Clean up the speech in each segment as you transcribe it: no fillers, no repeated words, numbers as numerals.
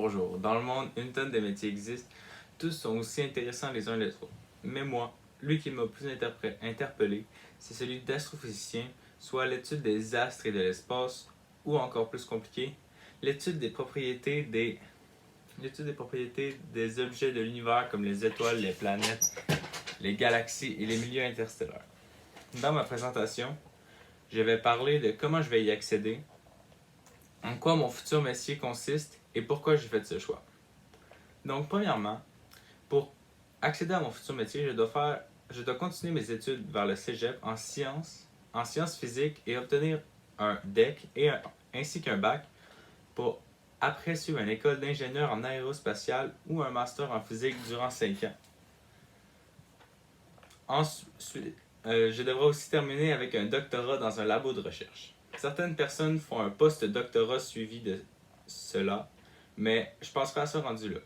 Bonjour. Dans le monde, une tonne de métiers existent. Tous sont aussi intéressants les uns les autres. Mais moi, lui qui m'a le plus interpellé, c'est celui d'astrophysicien, soit l'étude des astres et de l'espace, ou encore plus compliqué, l'étude des propriétés des objets de l'univers comme les étoiles, les planètes, les galaxies et les milieux interstellaires. Dans ma présentation, je vais parler de comment je vais y accéder, en quoi mon futur métier consiste et pourquoi j'ai fait ce choix. Donc, premièrement, pour accéder à mon futur métier, je dois continuer mes études vers le cégep en sciences physiques et obtenir un DEC ainsi qu'un bac pour après suivre une école d'ingénieur en aérospatiale ou un master en physique durant 5 ans. Ensuite, je devrais aussi terminer avec un doctorat dans un labo de recherche. Certaines personnes font un post-doctorat suivi de cela, mais je passerai à ça rendu là.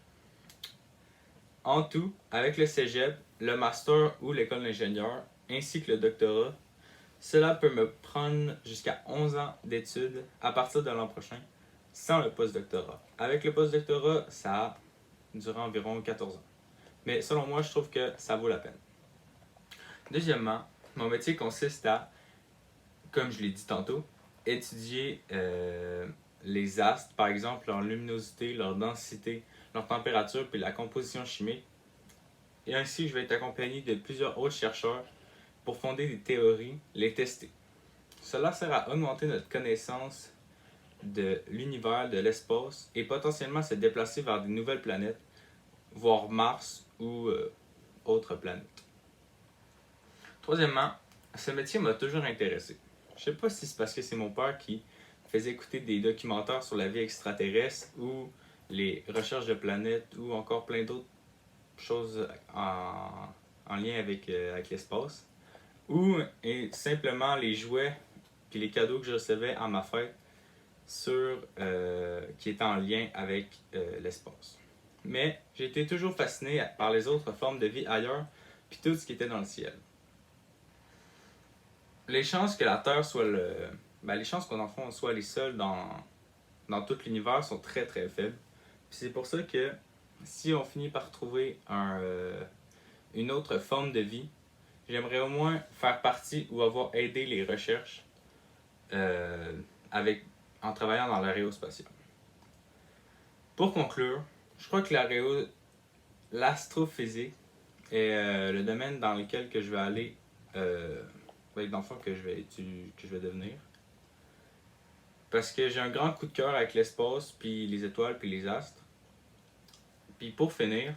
En tout, avec le cégep, le master ou l'école d'ingénieur, ainsi que le doctorat, cela peut me prendre jusqu'à 11 ans d'études à partir de l'an prochain, sans le post-doctorat. Avec le post-doctorat, ça durera environ 14 ans. Mais selon moi, je trouve que ça vaut la peine. Deuxièmement, mon métier consiste à, comme je l'ai dit tantôt, étudier les astres, par exemple leur luminosité, leur densité, leur température puis la composition chimique. Et ainsi, je vais être accompagné de plusieurs autres chercheurs pour fonder des théories, les tester. Cela sert à augmenter notre connaissance de l'univers, de l'espace et potentiellement se déplacer vers de nouvelles planètes, voire Mars ou autres planètes. Troisièmement, ce métier m'a toujours intéressé. Je sais pas si c'est parce que c'est mon père qui faisait écouter des documentaires sur la vie extraterrestre ou les recherches de planètes ou encore plein d'autres choses en lien avec l'espace. Ou simplement les jouets et les cadeaux que je recevais à ma fête qui étaient en lien avec l'espace. Mais j'ai été toujours fasciné par les autres formes de vie ailleurs puis tout ce qui était dans le ciel. Les chances que la Terre soit les chances qu'on en fond soit les seuls dans tout l'univers sont très très faibles. Puis c'est pour ça que si on finit par trouver une autre forme de vie, j'aimerais au moins faire partie ou avoir aidé les recherches en travaillant dans l'aérospatiale. Pour conclure, je crois que l'astrophysique est le domaine dans lequel que je vais aller dans le fond que je vais devenir. Parce que j'ai un grand coup de cœur avec l'espace, puis les étoiles, puis les astres. Puis pour finir,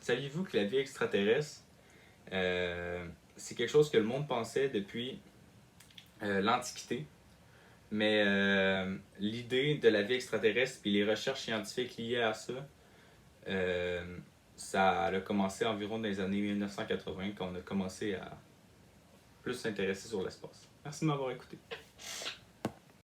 saviez-vous que la vie extraterrestre, c'est quelque chose que le monde pensait depuis l'Antiquité. Mais l'idée de la vie extraterrestre puis les recherches scientifiques liées à ça, ça a commencé environ dans les années 1980 quand on a commencé à plus s'intéresser sur l'espace. Merci de m'avoir écouté.